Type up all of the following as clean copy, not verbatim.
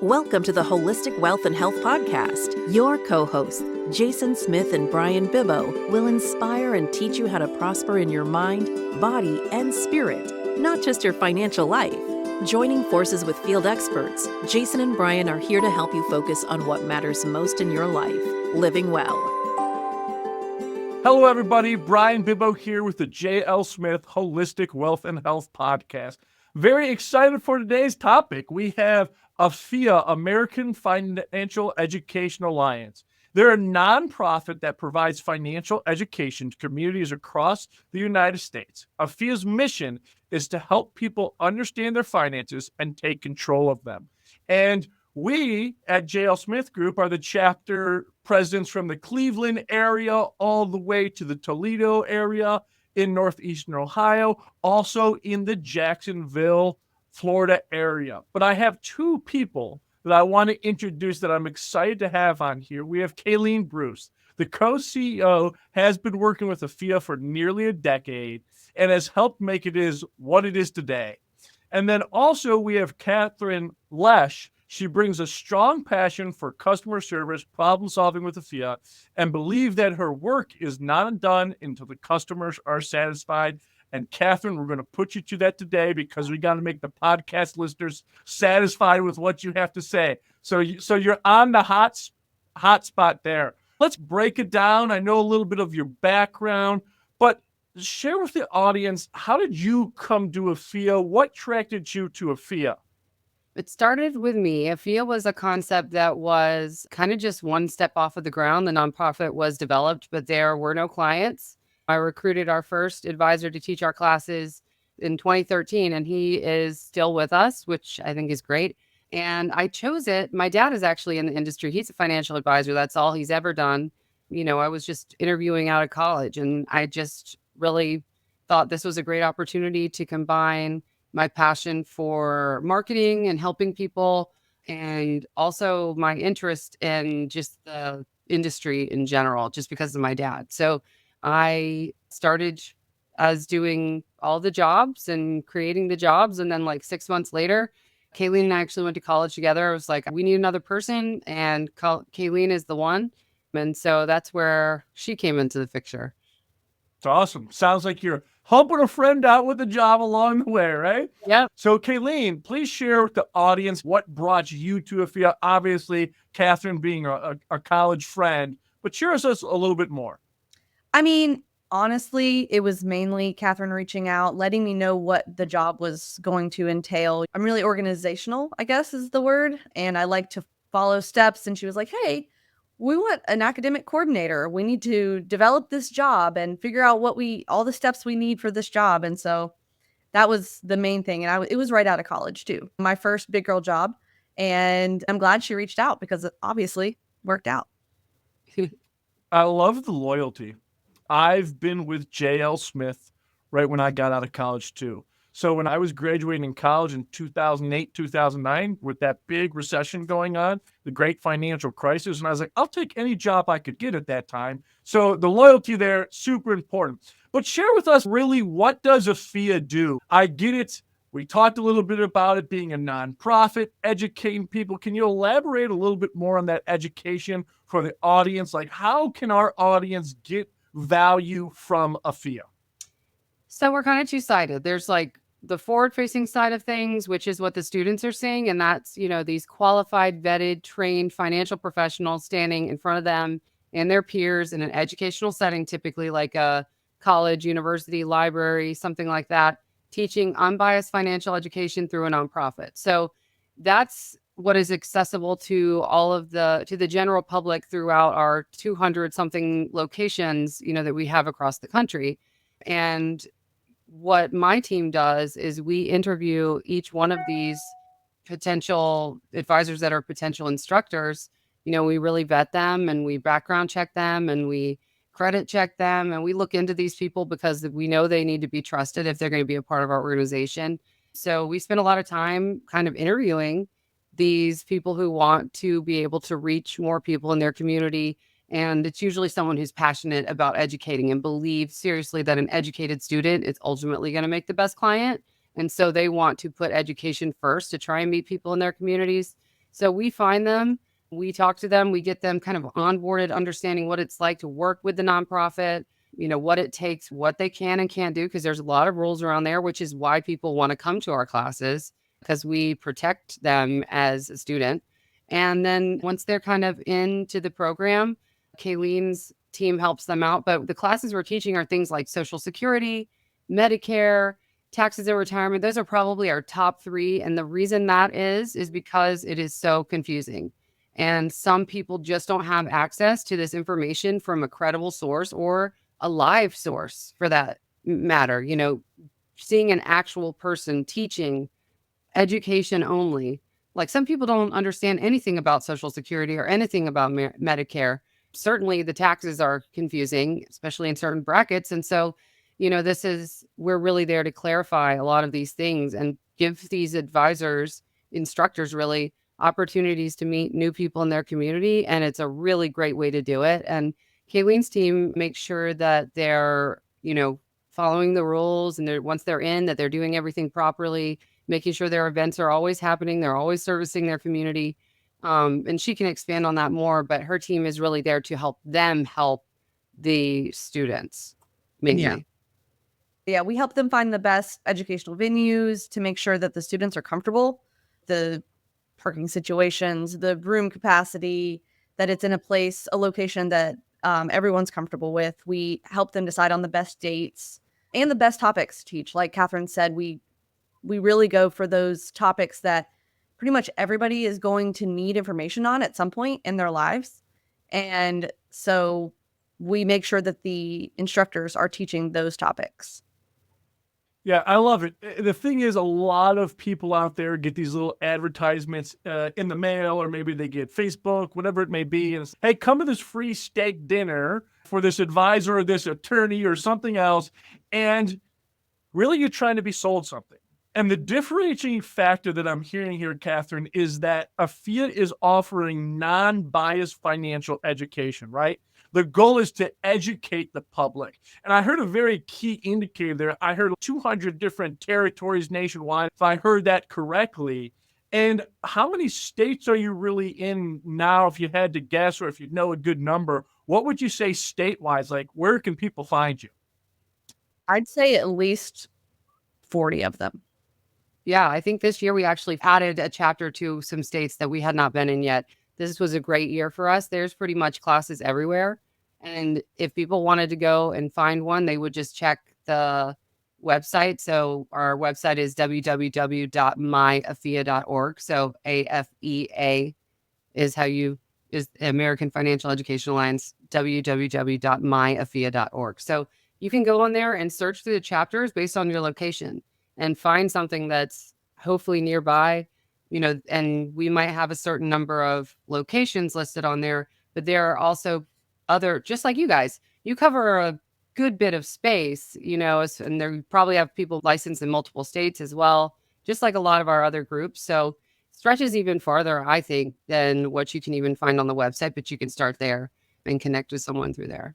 Welcome to the Holistic Wealth and Health Podcast. Your co-hosts, Jason Smith and Bryan Bibbo, will inspire and teach you how to prosper in your mind, body, and spirit, not just your financial life. Joining forces with field experts, Jason and Bryan are here to help you focus on what matters most in your life, living well. Hello, everybody. Bryan Bibbo here with the J.L. Smith Holistic Wealth and Health Podcast. Very excited for today's topic. We have AFEA, American Financial Education Alliance. They're a nonprofit that provides financial education to communities across the United States. AFEA's mission is to help people understand their finances and take control of them. And we at J.L. Smith Group are the chapter presidents from the Cleveland area all the way to the Toledo area in Northeast Ohio, also in the Jacksonville, Florida area. But I have two people that I want to introduce that I'm excited to have on here. We have Kaeleen Bruce. The co-CEO has been working with AFEA for nearly a decade and has helped make it is what it is today. And then also we have Katherine Lesch. She brings a strong passion for customer service, problem solving with AFEA, and believe that her work is not done until the customers are satisfied. And Katherine, we're going to put you to that today because we got to make the podcast listeners satisfied with what you have to say. So you're on the hot spot there. Let's break it down. I know a little bit of your background, but share with the audience, how did you come to AFEA? What attracted you to AFEA? It started with me. AFEA was a concept that was kind of just one step off of the ground. The nonprofit was developed, but there were no clients. I recruited our first advisor to teach our classes in 2013, and he is still with us, which I think is great. And I chose it. My dad is actually in the industry. He's a financial advisor. That's all he's ever done. You know, I was just interviewing out of college, and I just really thought this was a great opportunity to combine my passion for marketing and helping people, and also my interest in just the industry in general, just because of my dad. So I started as doing all the jobs and creating the jobs. And then like 6 months later, Kaeleen and I actually went to college together. I was like, we need another person, and Kaeleen is the one. And so that's where she came into the picture. It's awesome. Sounds like you're helping a friend out with a job along the way, right? Yeah. So Kaeleen, please share with the audience what brought you to AFEA. Obviously, Katherine being a college friend, but share us a little bit more. I mean, honestly, it was mainly Katherine reaching out, letting me know what the job was going to entail. I'm really organizational, I guess is the word, and I like to follow steps. And she was like, hey, we want an academic coordinator. We need to develop this job and figure out all the steps we need for this job. And so that was the main thing. And it was right out of college too. My first big girl job. And I'm glad she reached out because it obviously worked out. I love the loyalty. I've been with J.L. Smith right when I got out of college too. So when I was graduating in college in 2008, 2009, with that big recession going on, the great financial crisis, and I was like, I'll take any job I could get at that time. So the loyalty there, super important. But share with us really, what does AFEA do? I get it. We talked a little bit about it being a nonprofit, educating people. Can you elaborate a little bit more on that education for the audience? Like, how can our audience get value from AFEA? So we're kind of two-sided. There's like the forward-facing side of things, which is what the students are seeing. And that's, these qualified, vetted, trained financial professionals standing in front of them and their peers in an educational setting, typically like a college, university, library, something like that, teaching unbiased financial education through a nonprofit. So that's what is accessible to to the general public throughout our 200 something locations, that we have across the country. And what my team does is we interview each one of these potential advisors that are potential instructors. We really vet them, and we background check them, and we credit check them, and we look into these people because we know they need to be trusted if they're going to be a part of our organization. So we spend a lot of time kind of interviewing these people who want to be able to reach more people in their community. And it's usually someone who's passionate about educating and believes seriously that an educated student is ultimately going to make the best client. And so they want to put education first to try and meet people in their communities. So we find them, we talk to them, we get them kind of onboarded, understanding what it's like to work with the nonprofit, what it takes, what they can and can't do, because there's a lot of rules around there, which is why people want to come to our classes, because we protect them as a student. And then once they're kind of into the program, Kaeleen's team helps them out. But the classes we're teaching are things like Social Security, Medicare, taxes and retirement. Those are probably our top 3. And the reason that is because it is so confusing. And some people just don't have access to this information from a credible source or a live source for that matter. Seeing an actual person teaching education only. Like, some people don't understand anything about Social Security or anything about Medicare. Certainly the taxes are confusing, especially in certain brackets. And so, we're really there to clarify a lot of these things and give these advisors, instructors really, opportunities to meet new people in their community. And it's a really great way to do it. And Kaeleen's team makes sure that they're, following the rules, and once they're in, that they're doing everything properly, making sure their events are always happening. They're always servicing their community. And she can expand on that more, but her team is really there to help them help the students mainly. Yeah, we help them find the best educational venues to make sure that the students are comfortable, the parking situations, the room capacity, that it's in a location that everyone's comfortable with. We help them decide on the best dates and the best topics to teach. Like Katherine said, we really go for those topics that pretty much everybody is going to need information on at some point in their lives. And so we make sure that the instructors are teaching those topics. Yeah, I love it. The thing is, a lot of people out there get these little advertisements in the mail, or maybe they get Facebook, whatever it may be. And it's, hey, come to this free steak dinner for this advisor or this attorney or something else. And really, you're trying to be sold something. And the differentiating factor that I'm hearing here, Katherine, is that AFEA is offering non-biased financial education, right? The goal is to educate the public. And I heard a very key indicator there. I heard 200 different territories nationwide, if I heard that correctly. And how many states are you really in now, if you had to guess, or if you know a good number? What would you say state-wise? Like, where can people find you? I'd say at least 40 of them. Yeah, I think this year we actually added a chapter to some states that we had not been in yet. This was a great year for us. There's pretty much classes everywhere. And if people wanted to go and find one, they would just check the website. So our website is www.myafea.org. So AFEA is is American Financial Education Alliance, www.myafea.org. So you can go on there and search through the chapters based on your location and find something that's hopefully nearby. And we might have a certain number of locations listed on there, but there are also other, just like you guys, you cover a good bit of space, and there probably have people licensed in multiple states as well, just like a lot of our other groups. So stretches even farther, I think, than what you can even find on the website, but you can start there and connect with someone through there.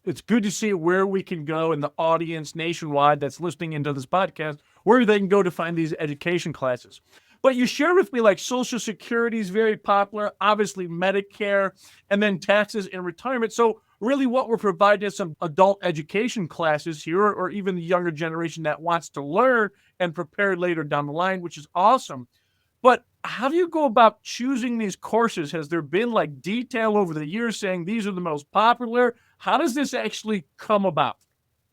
It's good to see where we can go in the audience nationwide that's listening into this podcast, where they can go to find these education classes. But you shared with me, like, Social Security is very popular, obviously Medicare, and then taxes and retirement. So really what we're providing is some adult education classes here, or even the younger generation that wants to learn and prepare later down the line, which is awesome. But how do you go about choosing these courses? Has there been like detail over the years saying these are the most popular? How does this actually come about?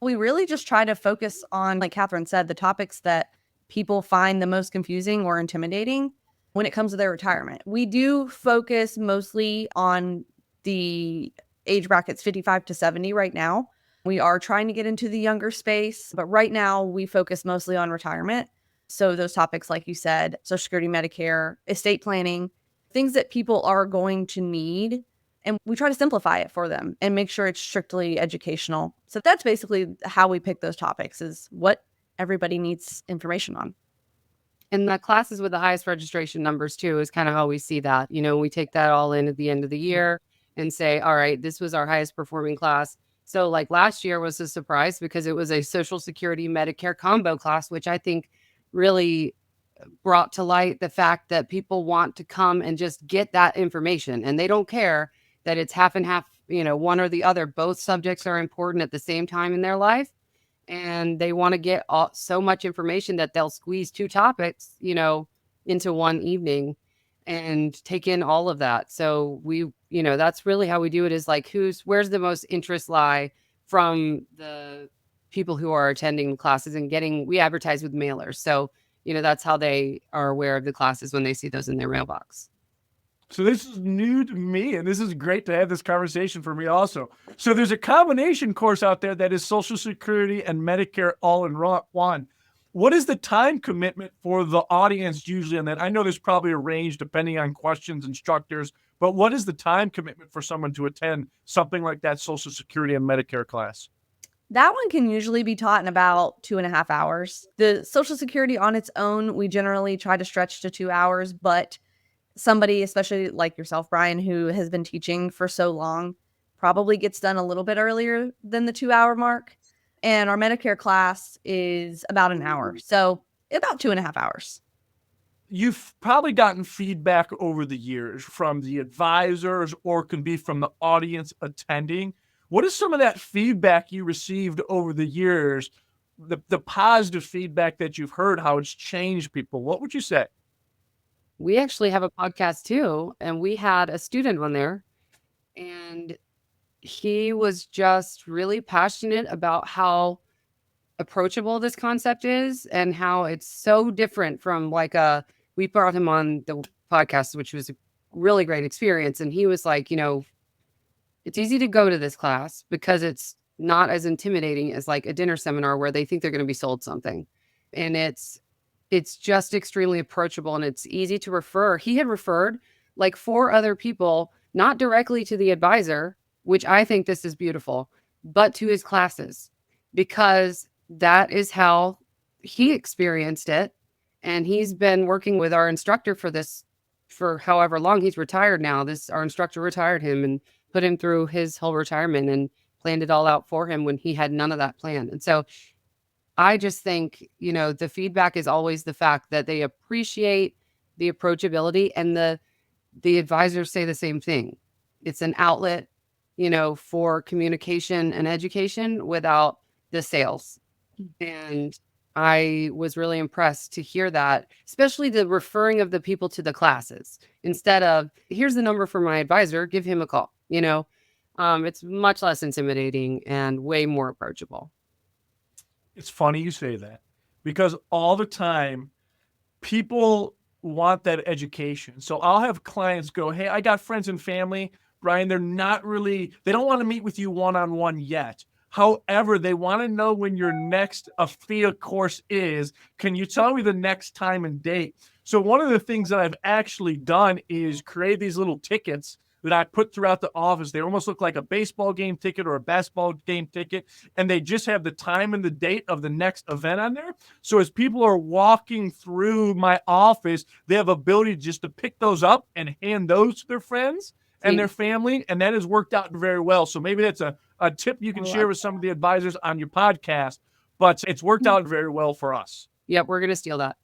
We really just try to focus on, like Katherine said, the topics that people find the most confusing or intimidating when it comes to their retirement. We do focus mostly on the age brackets 55 to 70 right now. We are trying to get into the younger space, but right now we focus mostly on retirement. So those topics, like you said, Social Security, Medicare, estate planning, things that people are going to need. And we try to simplify it for them and make sure it's strictly educational. So that's basically how we pick those topics, is what everybody needs information on. And the classes with the highest registration numbers too is kind of how we see that. We take that all in at the end of the year and say, all right, this was our highest performing class. So like last year was a surprise because it was a Social Security Medicare combo class, which I think really brought to light the fact that people want to come and just get that information, and they don't care that it's half and half, one or the other. Both subjects are important at the same time in their life, and they want to get so much information that they'll squeeze two topics, into one evening and take in all of that. So that's really how we do it, is like, where's the most interest lie from the people who are attending classes, and we advertise with mailers. So, that's how they are aware of the classes when they see those in their mailbox. So this is new to me, and this is great to have this conversation for me also. So there's a combination course out there that is Social Security and Medicare all in one. What is the time commitment for the audience usually on that? I know there's probably a range depending on questions, instructors, but what is the time commitment for someone to attend something like that Social Security and Medicare class? That one can usually be taught in about 2.5 hours. The Social Security on its own, we generally try to stretch to 2 hours, but somebody, especially like yourself, Bryan, who has been teaching for so long, probably gets done a little bit earlier than the 2-hour mark. And our Medicare class is about an hour. So about 2.5 hours. You've probably gotten feedback over the years from the advisors, or can be from the audience attending. What is some of that feedback you received over the years, the positive feedback that you've heard, how it's changed people? What would you say? We actually have a podcast too, and we had a student on there, and he was just really passionate about how approachable this concept is, and how it's so different from we brought him on the podcast, which was a really great experience. And he was like, it's easy to go to this class because it's not as intimidating as like a dinner seminar where they think they're going to be sold something. And it's just extremely approachable, and it's easy to refer. He had referred like 4 other people, not directly to the advisor, which I think this is beautiful, but to his classes, because that is how he experienced it. And he's been working with our instructor for however long. He's retired now. Our instructor retired him and put him through his whole retirement and planned it all out for him when he had none of that planned. And so I just think, the feedback is always the fact that they appreciate the approachability, and the advisors say the same thing. It's an outlet, for communication and education without the sales. And I was really impressed to hear that, especially the referring of the people to the classes instead of, here's the number for my advisor, give him a call. It's much less intimidating and way more approachable. It's funny you say that, because all the time people want that education. So I'll have clients go, hey, I got friends and family, Bryan, they don't want to meet with you one-on-one yet. However, they want to know when your next AFEA course is. Can you tell me the next time and date? So one of the things that I've actually done is create these little tickets that I put throughout the office. They almost look like a baseball game ticket or a basketball game ticket, and they just have the time and the date of the next event on there. So as people are walking through my office, they have ability just to pick those up and hand those to their friends and their family, and that has worked out very well. So maybe that's a tip you can share with some of the advisors on your podcast, but it's worked out very well for us. Yep, we're going to steal that.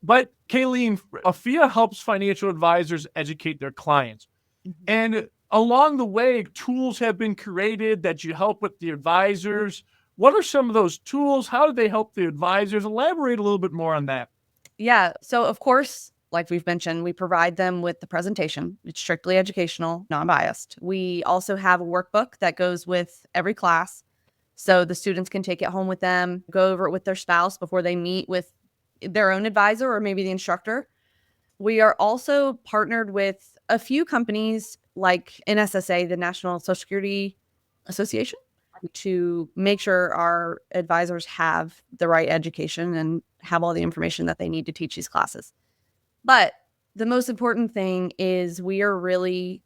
But Kaeleen, AFEA helps financial advisors educate their clients. Mm-hmm. And along the way, tools have been created that you help with the advisors. What are some of those tools? How do they help the advisors? Elaborate a little bit more on that. Yeah. So of course, like we've mentioned, we provide them with the presentation. It's strictly educational, non-biased. We also have a workbook that goes with every class, so the students can take it home with them, go over it with their spouse before they meet with their own advisor or maybe the instructor. We are also partnered with a few companies like NSSA, the National Social Security Association, to make sure our advisors have the right education and have all the information that they need to teach these classes. But the most important thing is we are really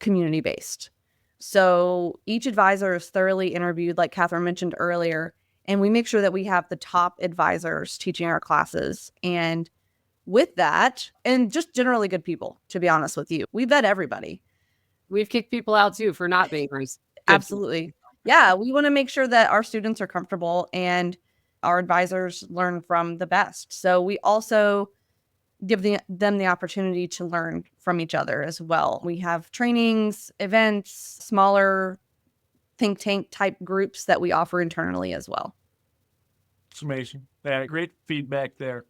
community-based. So each advisor is thoroughly interviewed, like Katherine mentioned earlier, and we make sure that we have the top advisors teaching our classes. And with that, and just generally good people, to be honest with you, we vet everybody. We've kicked people out too for not being nice. Absolutely. Yeah, we want to make sure that our students are comfortable. And our advisors learn from the best. So we also give them the opportunity to learn from each other as well. We have trainings, events, smaller think tank type groups that we offer internally as well. It's amazing. Yeah, great feedback there.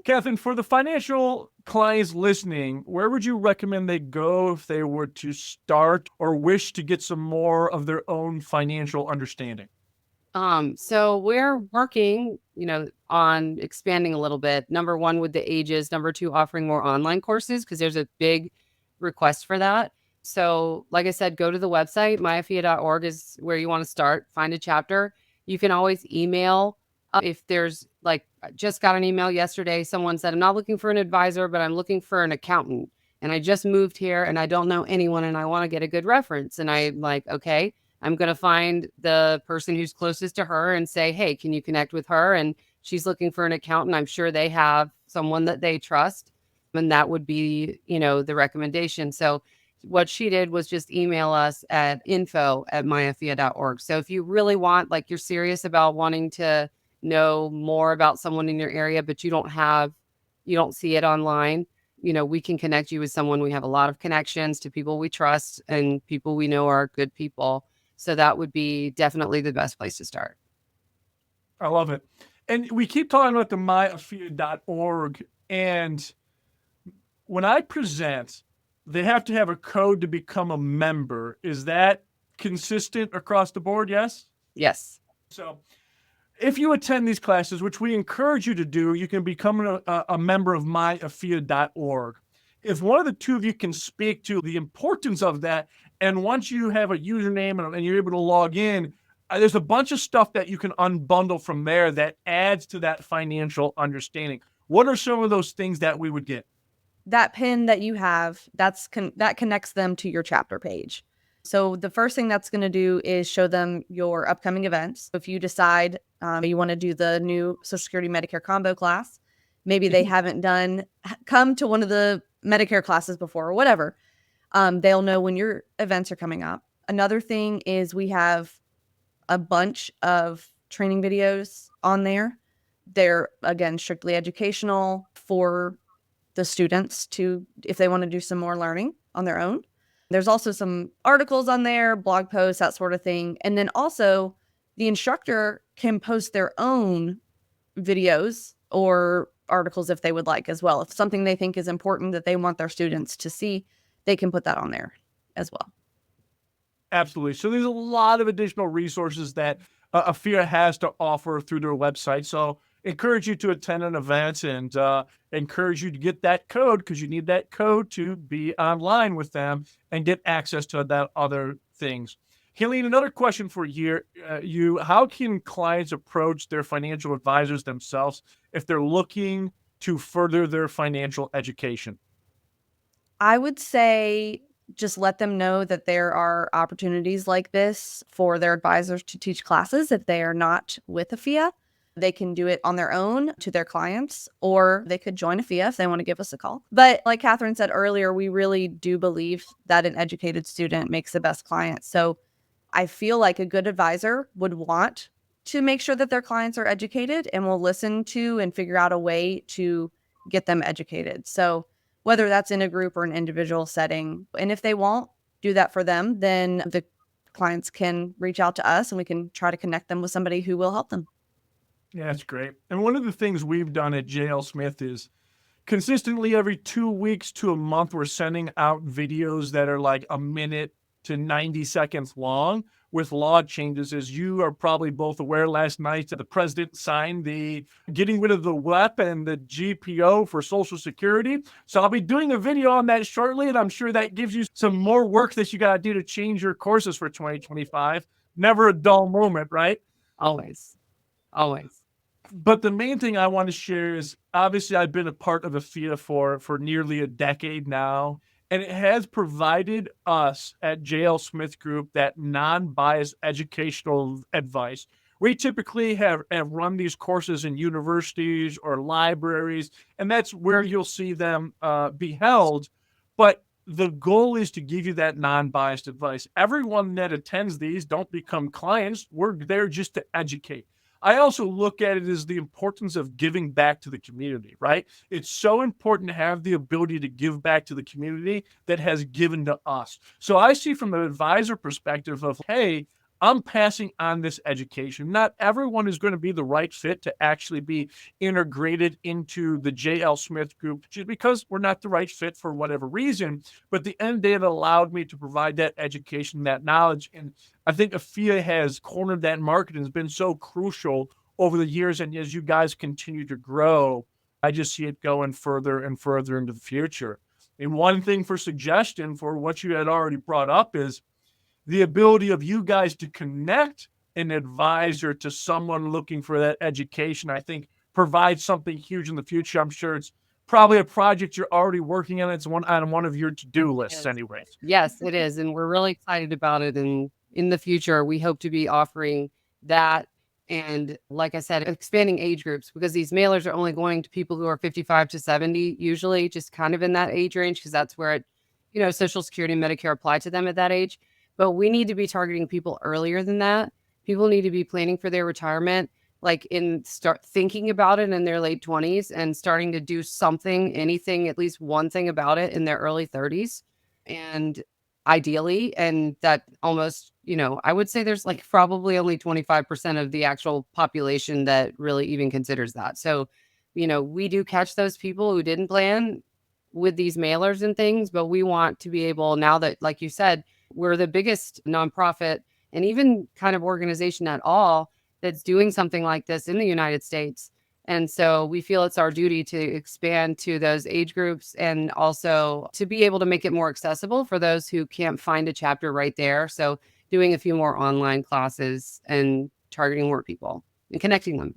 Katherine, for the financial clients listening, where would you recommend they go if they were to start or wish to get some more of their own financial understanding? So we're working, on expanding a little bit. Number one, with the ages. Number two, offering more online courses because there's a big request for that. So like I said, go to the website. myafea.org is where you want to start. Find a chapter. You can always email. If there's I just got an email yesterday. Someone said, I'm not looking for an advisor, but I'm looking for an accountant. And I just moved here and I don't know anyone and I want to get a good reference. And I'm like, okay, I'm going to find the person who's closest to her and say, hey, can you connect with her? And she's looking for an accountant. I'm sure they have someone that they trust. And that would be, the recommendation. So what she did was just email us at info@myafea.org. So if you really want, you're serious about wanting to know more about someone in your area, but you don't see it online, we can connect you with someone. We have a lot of connections to people we trust and people we know are good people. So that would be definitely the best place to start. I love it. And we keep talking about the myafea.org. And when I present, they have to have a code to become a member. Is that consistent across the board? Yes? Yes. So if you attend these classes, which we encourage you to do, you can become a member of myafea.org. If one of the two of you can speak to the importance of that, and once you have a username and you're able to log in, there's a bunch of stuff that you can unbundle from there that adds to that financial understanding. What are some of those things that we would get? That pin that you have, that connects them to your chapter page. So the first thing that's going to do is show them your upcoming events. If you decide you want to do the new Social Security Medicare combo class, maybe they haven't come to one of the Medicare classes before or whatever, they'll know when your events are coming up. Another thing is we have a bunch of training videos on there. They're, again, strictly educational for the students if they want to do some more learning on their own. There's also some articles on there, blog posts, that sort of thing. And then also the instructor can post their own videos or articles if they would like as well. If something they think is important that they want their students to see, they can put that on there as well. Absolutely. So there's a lot of additional resources that AFEA has to offer through their website. So encourage you to attend an event and encourage you to get that code because you need that code to be online with them and get access to that other things. Kaeleen, another question for you. How can clients approach their financial advisors themselves if they're looking to further their financial education? I would say just let them know that there are opportunities like this for their advisors to teach classes if they are not with AFEA. They can do it on their own to their clients, or they could join AFEA if they want to give us a call. But like Katherine said earlier, we really do believe that an educated student makes the best client. So I feel like a good advisor would want to make sure that their clients are educated and will listen to and figure out a way to get them educated. So whether that's in a group or an individual setting, and if they won't do that for them, then the clients can reach out to us and we can try to connect them with somebody who will help them. Yeah, that's great. And one of the things we've done at JL Smith is consistently every 2 weeks to a month, we're sending out videos that are like a minute to 90 seconds long with law changes. As you are probably both aware, last night the president signed the getting rid of the WEP and the GPO for Social Security. So I'll be doing a video on that shortly, and I'm sure that gives you some more work that you got to do to change your courses for 2025. Never a dull moment, right? Always. But the main thing I want to share is obviously I've been a part of AFEA for nearly a decade now, and it has provided us at JL Smith Group that non-biased educational advice. We typically have run these courses in universities or libraries, and that's where you'll see them be held. But the goal is to give you that non-biased advice. Everyone that attends these don't become clients. We're there just to educate. I also look at it as the importance of giving back to the community, right? It's so important to have the ability to give back to the community that has given to us. So I see from an advisor perspective of, hey, I'm passing on this education. Not everyone is going to be the right fit to actually be integrated into the J.L. Smith group just because we're not the right fit for whatever reason. But at the end of the day, it allowed me to provide that education, that knowledge. And I think AFEA has cornered that market and has been so crucial over the years. And as you guys continue to grow, I just see it going further and further into the future. And one thing for suggestion for what you had already brought up is the ability of you guys to connect an advisor to someone looking for that education, I think provides something huge in the future. I'm sure it's probably a project you're already working on. It's on one of your to-do lists anyways. Yes, it is. And we're really excited about it. And in the future, we hope to be offering that. And like I said, expanding age groups, because these mailers are only going to people who are 55 to 70, usually just kind of in that age range, because that's where Social Security and Medicare apply to them at that age. But we need to be targeting people earlier than that. People need to be planning for their retirement, start thinking about it in their late 20s and starting to do something, anything, at least one thing about it in their early 30s. And ideally, and that almost, I would say there's probably only 25% of the actual population that really even considers that. So, we do catch those people who didn't plan with these mailers and things, but we want to be able, now that, like you said, we're the biggest nonprofit and even kind of organization at all that's doing something like this in the United States. And so we feel it's our duty to expand to those age groups and also to be able to make it more accessible for those who can't find a chapter right there. So doing a few more online classes and targeting more people and connecting them.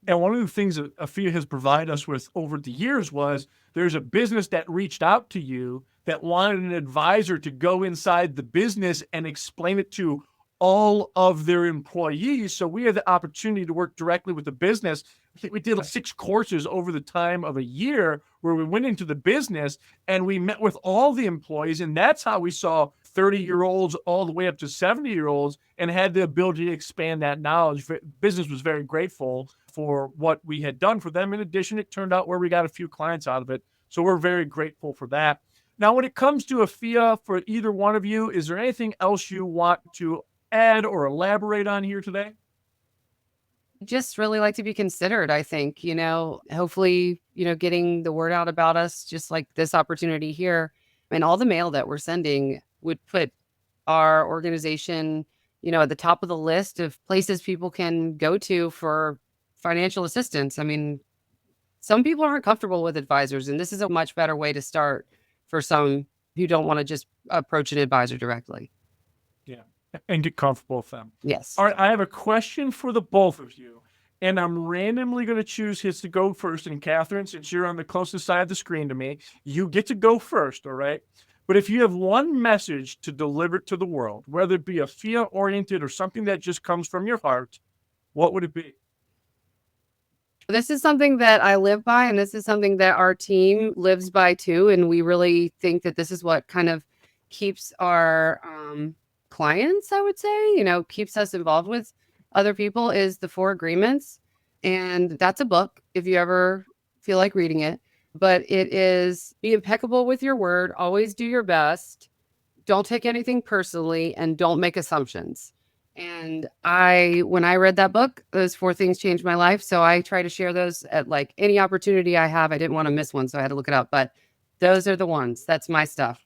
And one of the things that AFEA has provided us with over the years was there's a business that reached out to you that wanted an advisor to go inside the business and explain it to all of their employees. So we had the opportunity to work directly with the business. I think we did 6 courses over the time of a year where we went into the business and we met with all the employees. And that's how we saw 30-year-olds all the way up to 70-year-olds and had the ability to expand that knowledge. Business was very grateful for what we had done for them. In addition, it turned out where we got a few clients out of it. So we're very grateful for that. Now, when it comes to AFEA, for either one of you, is there anything else you want to add or elaborate on here today? Just really like to be considered, I think, hopefully, getting the word out about us, just like this opportunity here, and all the mail that we're sending would put our organization, at the top of the list of places people can go to for financial assistance. I mean, some people aren't comfortable with advisors, and this is a much better way to start for some who don't want to just approach an advisor directly. Yeah, and get comfortable with them. Yes. All right, I have a question for the both of you, and I'm randomly going to choose his to go first. And Katherine, since you're on the closest side of the screen to me, you get to go first, all right? But if you have one message to deliver to the world, whether it be AFEA-oriented or something that just comes from your heart, what would it be? This is something that I live by, and this is something that our team lives by too. And we really think that this is what kind of keeps our clients, I would say, keeps us involved with other people, is the 4 agreements. And that's a book if you ever feel like reading it. But it is: be impeccable with your word, always do your best, don't take anything personally, and don't make assumptions. And when I read that book, those 4 things changed my life. So I try to share those at any opportunity I have. I didn't want to miss one, so I had to look it up. But those are the ones. That's my stuff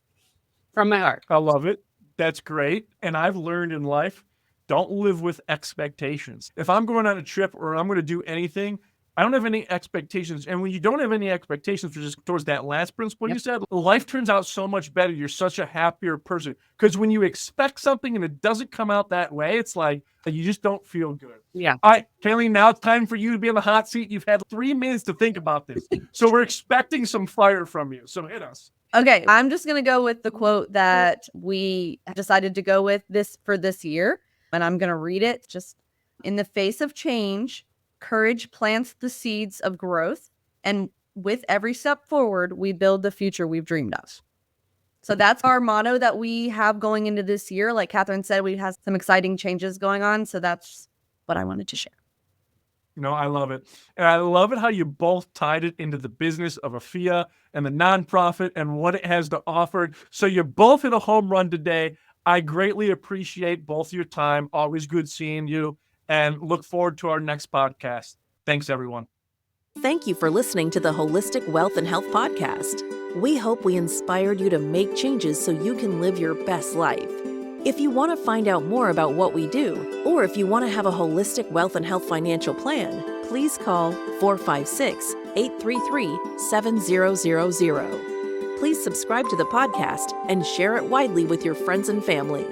from my heart. I love it. That's great. And I've learned in life, don't live with expectations. If I'm going on a trip or I'm going to do anything, I don't have any expectations. And when you don't have any expectations, just towards that last principle you said, life turns out so much better. You're such a happier person. Because when you expect something and it doesn't come out that way, it's like you just don't feel good. Yeah. All right, Kaeleen, now it's time for you to be in the hot seat. You've had 3 minutes to think about this. So we're expecting some fire from you. So hit us. Okay, I'm just going to go with the quote that we decided to go with for this year. And I'm going to read it. Just: in the face of change, courage plants the seeds of growth, and with every step forward, we build the future we've dreamed of. So that's our motto that we have going into this year. Like Katherine said, we have some exciting changes going on. So that's what I wanted to share. I love it. And I love it how you both tied it into the business of AFEA and the nonprofit and what it has to offer. So you're both hit a home run today. I greatly appreciate both your time. Always good seeing you, and look forward to our next podcast. Thanks, everyone. Thank you for listening to the Holistic Wealth and Health Podcast. We hope we inspired you to make changes so you can live your best life. If you want to find out more about what we do, or if you want to have a holistic wealth and health financial plan, please call 456-833-7000. Please subscribe to the podcast and share it widely with your friends and family.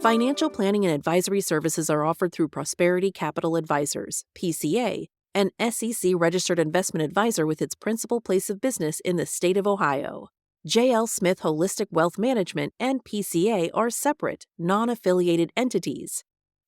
Financial planning and advisory services are offered through Prosperity Capital Advisors, PCA, an SEC-registered investment advisor with its principal place of business in the state of Ohio. J.L. Smith Holistic Wealth Management and PCA are separate, non-affiliated entities.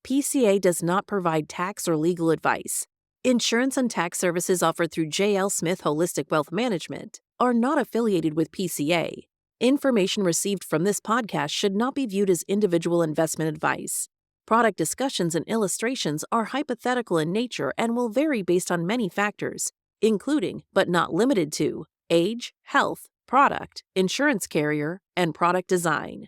PCA does not provide tax or legal advice. Insurance and tax services offered through J.L. Smith Holistic Wealth Management are not affiliated with PCA. Information received from this podcast should not be viewed as individual investment advice. Product discussions and illustrations are hypothetical in nature and will vary based on many factors, including, but not limited to, age, health, product, insurance carrier, and product design.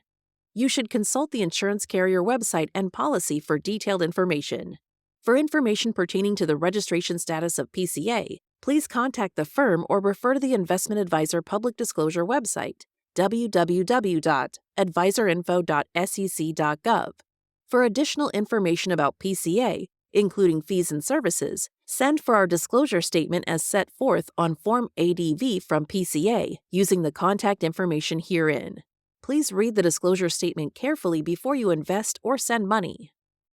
You should consult the insurance carrier website and policy for detailed information. For information pertaining to the registration status of PCA, please contact the firm or refer to the investment advisor public disclosure website, www.advisorinfo.sec.gov. For additional information about PCA, including fees and services, send for our disclosure statement as set forth on Form ADV from PCA using the contact information herein. Please read the disclosure statement carefully before you invest or send money.